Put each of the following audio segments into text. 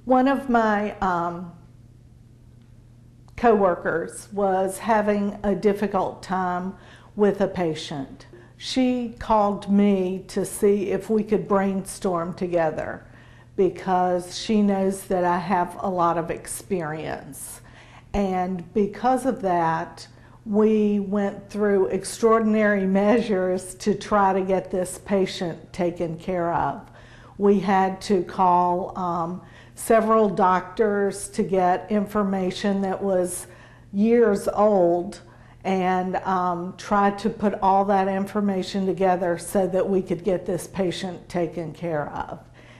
One of my coworkers was having a difficult time with a patient. She called me to see if we could brainstorm together because she knows that I have a lot of experience. And because of that, we went through extraordinary measures to try to get this patient taken care of. We had to call several doctors to get information that was years old and try to put all that information together so that we could get this patient taken care of.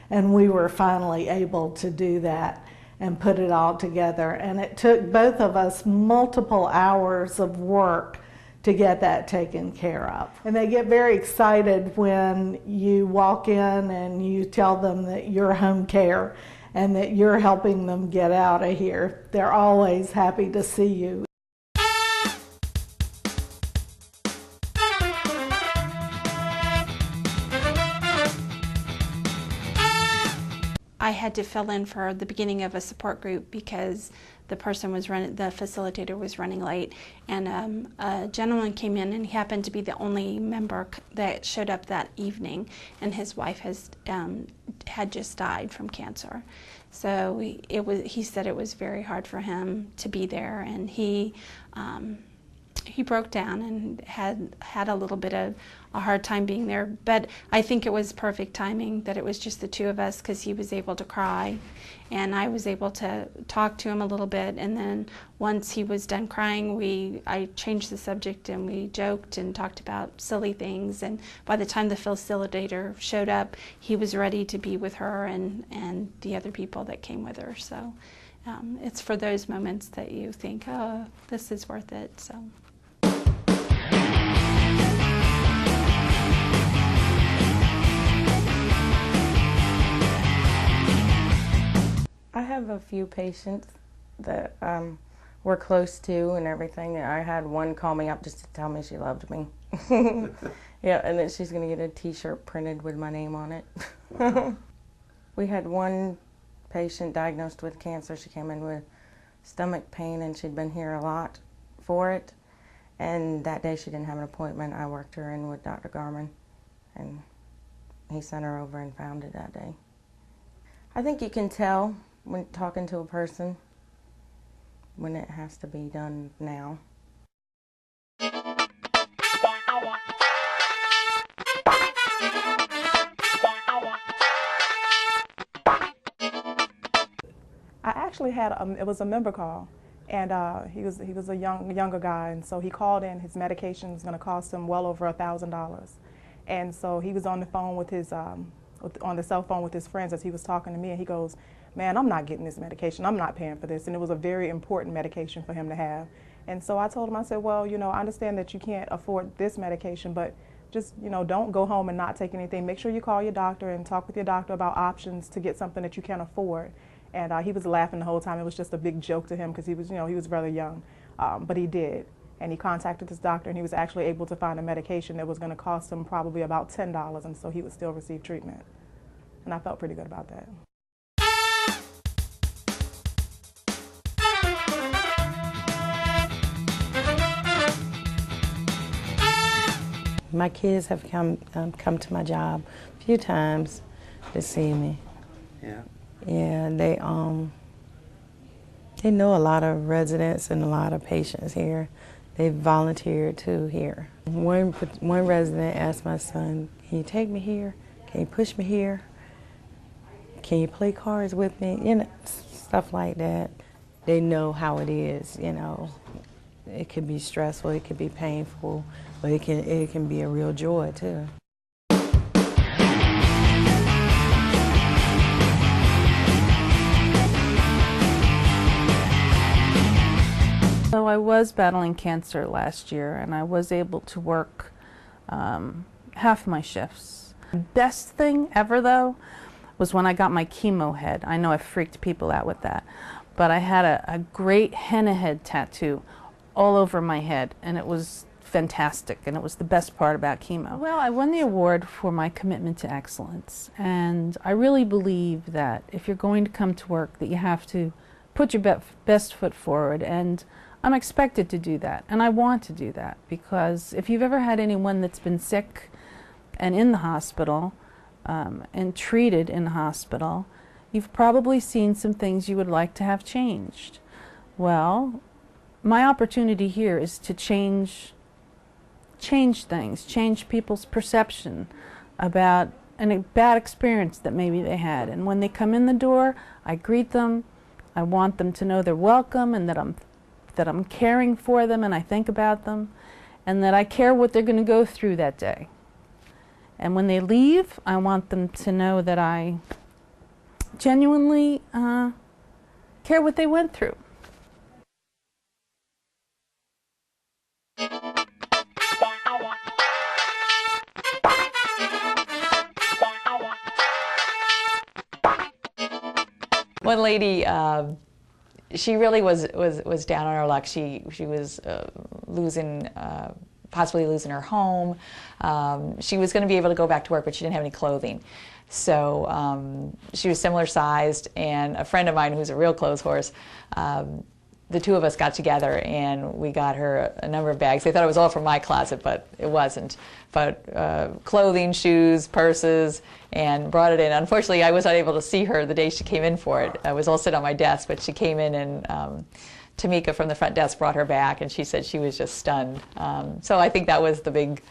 And we were finally able to do that and put it all together. And it took both of us multiple hours of work to get that taken care of. And they get very excited when you walk in and you tell them that you're home care and that you're helping them get out of here. They're always happy to see you. I had to fill in for the beginning of a support group because the facilitator was running late, and a gentleman came in, and he happened to be the only member that showed up that evening, and his wife had just died from cancer. So he said it was very hard for him to be there, and he broke down and had a little bit of a hard time being there. But I think it was perfect timing that it was just the two of us, because he was able to cry and I was able to talk to him a little bit. And then once he was done crying, I changed the subject and we joked and talked about silly things. And by the time the facilitator showed up, he was ready to be with her and the other people that came with her. So it's for those moments that you think, oh, this is worth it. So. I have a few patients that we're close to and everything. I had one call me up just to tell me she loved me. Yeah, and that she's going to get a t-shirt printed with my name on it. We had one patient diagnosed with cancer. She came in with stomach pain and she'd been here a lot for it. And that day she didn't have an appointment. I worked her in with Dr. Garman, and he sent her over and found it that day. I think you can tell when talking to a person when it has to be done now. I actually had it was a member call, and he was a younger guy, and so he called in. His medication was going to cost him well over $1,000, and so he was on the phone with his on the cell phone with his friends as he was talking to me, and he goes, "Man, I'm not getting this medication. I'm not paying for this." And it was a very important medication for him to have. And so I told him, I said, "Well, you know, I understand that you can't afford this medication, but just, you know, don't go home and not take anything. Make sure you call your doctor and talk with your doctor about options to get something that you can afford." And he was laughing the whole time. It was just a big joke to him because he was, you know, he was rather young, but he did. And he contacted his doctor, and he was actually able to find a medication that was going to cost him probably about $10, and so he would still receive treatment. And I felt pretty good about that. My kids have come to my job a few times to see me. Yeah. Yeah, they know a lot of residents and a lot of patients here. They volunteered too here. One resident asked my son, "Can you take me here? Can you push me here? Can you play cards with me?" You know, stuff like that. They know how it is, you know. It could be stressful, it could be painful, but it can be a real joy too. So I was battling cancer last year, and I was able to work half my shifts. The best thing ever, though, was when I got my chemo head. I know I freaked people out with that, but I had a great henna head tattoo all over my head, and it was fantastic, and it was the best part about chemo. Well, I won the award for my commitment to excellence, and I really believe that if you're going to come to work, that you have to put your best foot forward, and I'm expected to do that, and I want to do that, because if you've ever had anyone that's been sick and in the hospital and treated in the hospital, you've probably seen some things you would like to have changed. Well, my opportunity here is to change things, change people's perception about a bad experience that maybe they had. And when they come in the door, I greet them. I want them to know they're welcome, and that I'm caring for them, and I think about them, and that I care what they're going to go through that day. And when they leave, I want them to know that I genuinely care what they went through. One lady, she really was down on her luck. She was possibly losing her home. She was going to be able to go back to work, but she didn't have any clothing. So she was similar sized, and a friend of mine who's a real clothes horse, the two of us got together and we got her a number of bags. They thought it was all from my closet, but it wasn't. But clothing, shoes, purses, and brought it in. Unfortunately, I was not able to see her the day she came in for it. I was all sitting on my desk, but she came in, and Tamika from the front desk brought her back, and she said she was just stunned. So I think that was the big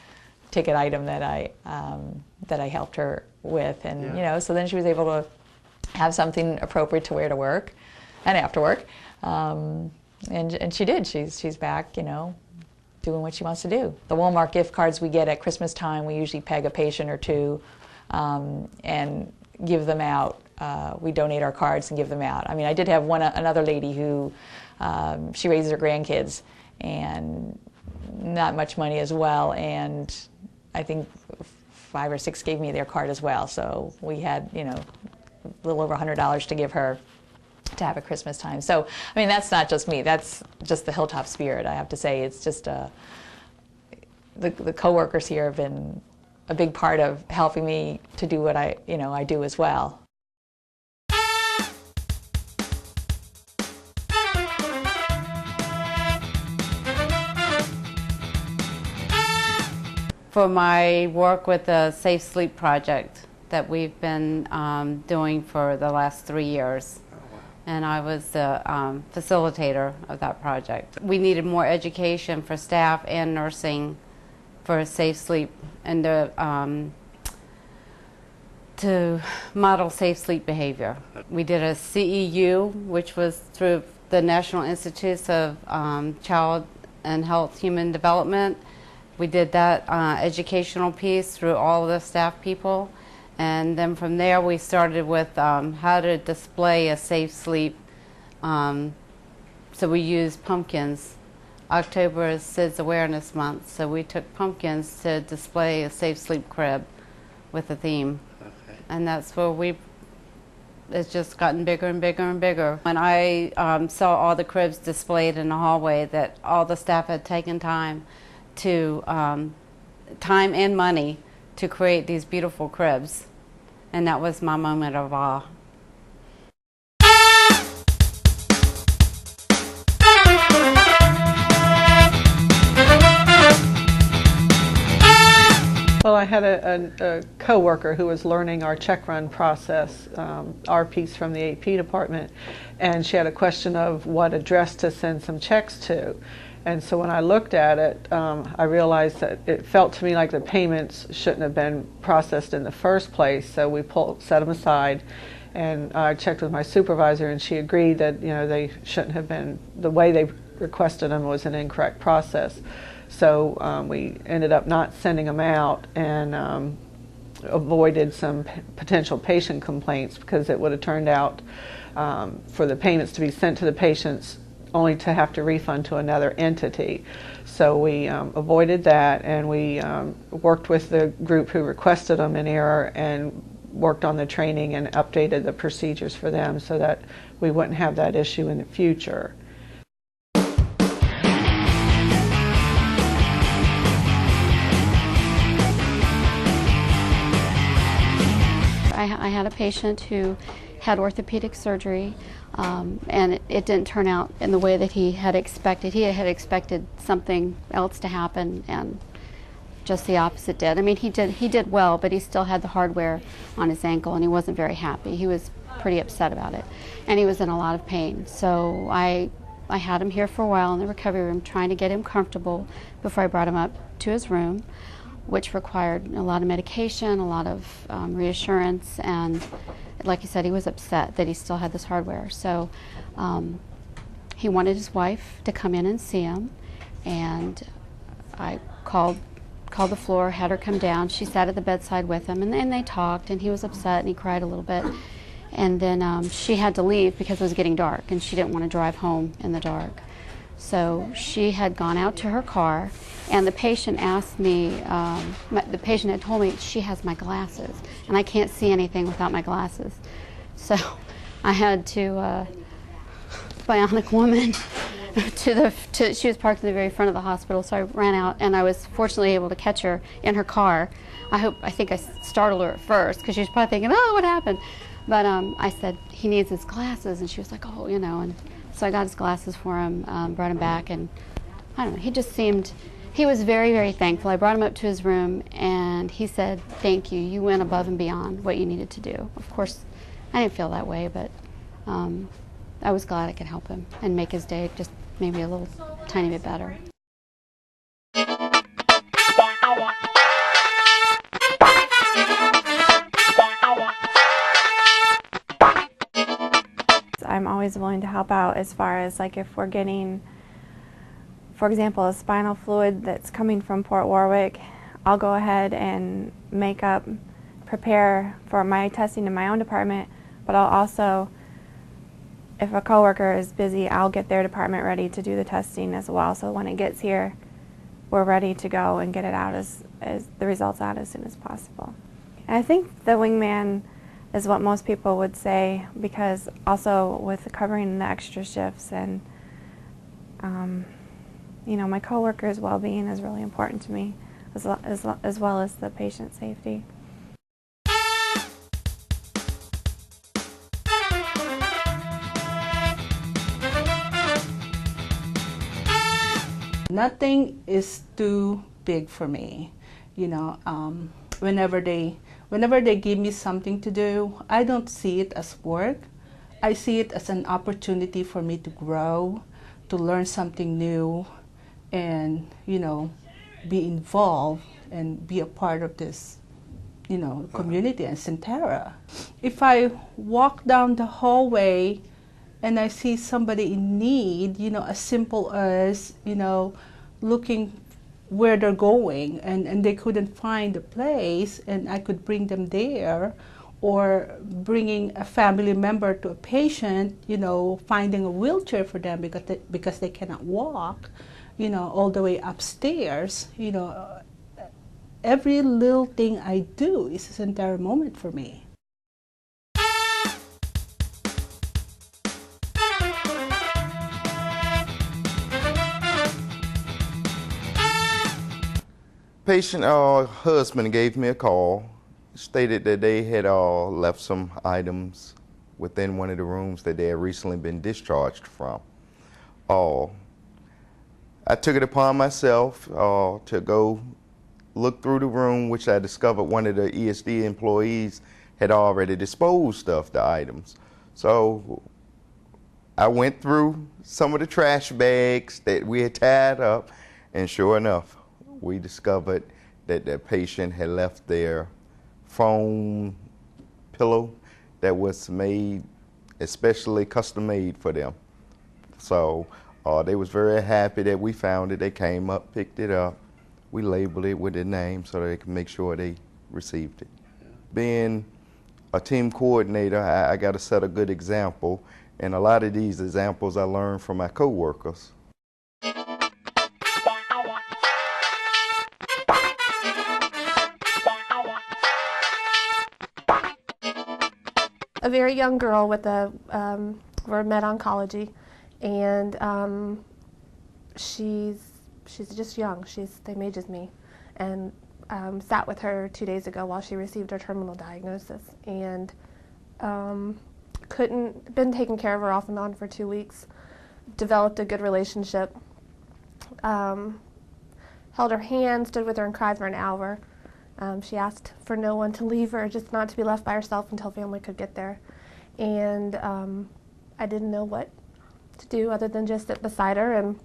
ticket item that I helped her with, and you know, so then she was able to have something appropriate to wear to work and after work. And she did. She's back, you know, doing what she wants to do. The Walmart gift cards we get at Christmas time, we usually peg a patient or two and give them out. We donate our cards and give them out. I mean, I did have another lady who she raises her grandkids, and not much money as well, and I think 5 or 6 gave me their card as well. So we had, you know, a little over $100 to give her to have at Christmas time. So, I mean, that's not just me. That's just the Hilltop spirit, I have to say. It's just the coworkers here have been a big part of helping me to do what I do as well. For my work with the Safe Sleep project that we've been doing for the last 3 years. And I was the facilitator of that project. We needed more education for staff and nursing for safe sleep, and to model safe sleep behavior. We did a CEU, which was through the National Institutes of Child and Health Human Development. We did that educational piece through all the staff people. And then from there we started with how to display a safe sleep. So we used pumpkins. October is SIDS Awareness Month, so we took pumpkins to display a safe sleep crib with a theme. Okay. And that's where it's just gotten bigger and bigger and bigger. When I saw all the cribs displayed in the hallway, that all the staff had taken time and money to create these beautiful cribs. And that was my moment of awe. Well, I had a co-worker who was learning our check run process, our piece from the AP department, and she had a question of what address to send some checks to. And so when I looked at it, I realized that it felt to me like the payments shouldn't have been processed in the first place. So we set them aside, and I checked with my supervisor, and she agreed that they shouldn't have been. The way they requested them was an incorrect process. So we ended up not sending them out, and avoided some potential patient complaints, because it would have turned out for the payments to be sent to the patients only to have to refund to another entity. So we avoided that, and we worked with the group who requested them in error and worked on the training and updated the procedures for them so that we wouldn't have that issue in the future. I had a patient who had orthopedic surgery, and it didn't turn out in the way that he had expected. He had expected something else to happen, and just the opposite did. I mean, he did well, but he still had the hardware on his ankle, and he wasn't very happy. He was pretty upset about it, and he was in a lot of pain. So I had him here for a while in the recovery room, trying to get him comfortable before I brought him up to his room, which required a lot of medication, a lot of reassurance, and like you said, he was upset that he still had this hardware. So he wanted his wife to come in and see him, and I called the floor, had her come down. She sat at the bedside with him, and they talked, and he was upset, and he cried a little bit. And then she had to leave because it was getting dark, and she didn't want to drive home in the dark. So she had gone out to her car, and the patient asked me, the patient had told me she has my glasses, and I can't see anything without my glasses. So I had to, bionic woman, she was parked in the very front of the hospital, so I ran out, and I was fortunately able to catch her in her car. I think I startled her at first, because she was probably thinking, oh, what happened? But I said, he needs his glasses, and she was like, oh, you know, and so I got his glasses for him, brought him back, and I don't know, he was very, very thankful. I brought him up to his room, and he said, thank you, you went above and beyond what you needed to do. Of course, I didn't feel that way, but I was glad I could help him and make his day just maybe a little tiny bit better. I'm always willing to help out as far as like if we're getting, for example, a spinal fluid that's coming from Port Warwick, I'll go ahead and prepare for my testing in my own department, but I'll also, if a coworker is busy, I'll get their department ready to do the testing as well, so when it gets here, we're ready to go and get it out as the results out as soon as possible. And I think the wingman is what most people would say, because also with covering the extra shifts and you know, my coworkers' well-being is really important to me, as well as the patient safety. Nothing is too big for me, you know. Whenever they give me something to do, I don't see it as work. I see it as an opportunity for me to grow, to learn something new, and, you know, be involved and be a part of this, you know, community and Sentara. If I walk down the hallway and I see somebody in need, you know, as simple as, you know, looking where they're going, and they couldn't find a place, and I could bring them there, or bringing a family member to a patient, you know, finding a wheelchair for them because they cannot walk, you know, all the way upstairs, you know, every little thing I do is a Sentara moment for me. Patient husband gave me a call, stated that they had left some items within one of the rooms that they had recently been discharged from. I took it upon myself to go look through the room, which I discovered one of the ESD employees had already disposed of the items. So I went through some of the trash bags that we had tied up, and sure enough, we discovered that the patient had left their foam pillow that was made, especially custom made for them. So they was very happy that we found it. They came up, picked it up. We labeled it with their name so they can make sure they received it. Being a team coordinator, I got to set a good example, and a lot of these examples I learned from my coworkers. A very young girl with a we're med oncology, and she's just young. She's the same age as me, and sat with her 2 days ago while she received her terminal diagnosis, and been taking care of her off and on for 2 weeks, developed a good relationship, held her hand, stood with her and cried for an hour. She asked for no one to leave her, just not to be left by herself until family could get there. And I didn't know what to do other than just sit beside her and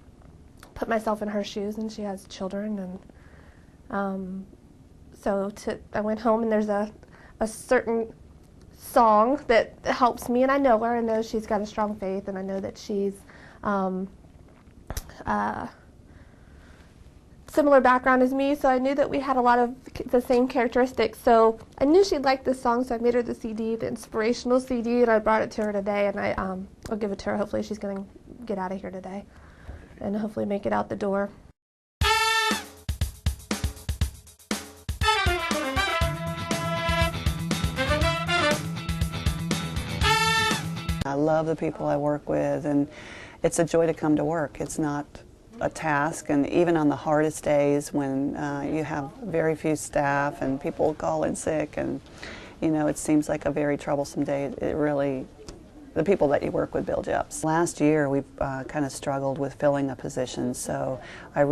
put myself in her shoes, and she has children. And I went home, and there's a certain song that helps me, and I know her. I know she's got a strong faith, and I know that she's similar background as me, so I knew that we had a lot of the same characteristics. So I knew she'd like this song, so I made her the CD, the inspirational CD, and I brought it to her today, and I'll give it to her. Hopefully she's going to get out of here today and hopefully make it out the door. I love the people I work with, and it's a joy to come to work. It's not a task, and even on the hardest days when you have very few staff and people call in sick, and it seems like a very troublesome day, the people that you work with build you up. Last year we've kind of struggled with filling a position, so I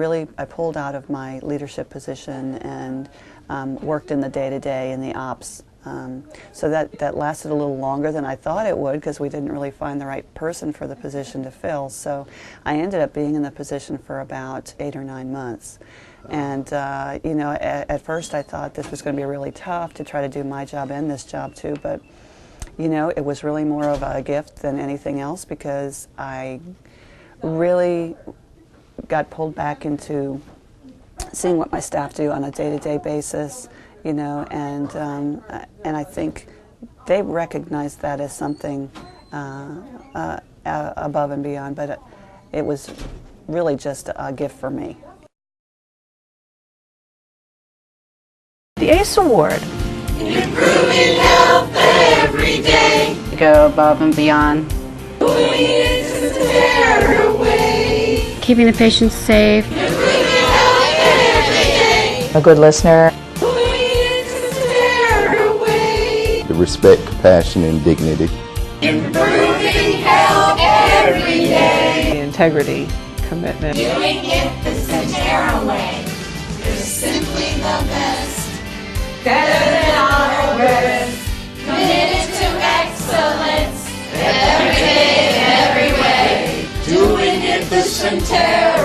pulled out of my leadership position and worked in the day-to-day in the ops. So that lasted a little longer than I thought it would, because we didn't really find the right person for the position to fill. So I ended up being in the position for about 8 or 9 months. And at first I thought this was going to be really tough to try to do my job and this job too, but it was really more of a gift than anything else, because I really got pulled back into seeing what my staff do on a day-to-day basis. And I think they recognize that as something above and beyond, but it was really just a gift for me. The ACE Award. Improving health every day. Go above and beyond. Doing it to tear away. Keeping the patients safe. Improving health every day. A good listener. The respect, compassion, and dignity. Improving health every day. The integrity, commitment. Doing it the Sentara way. You're simply the best. Better than all the rest. Committed to excellence. Every day, every way. Doing it the Sentara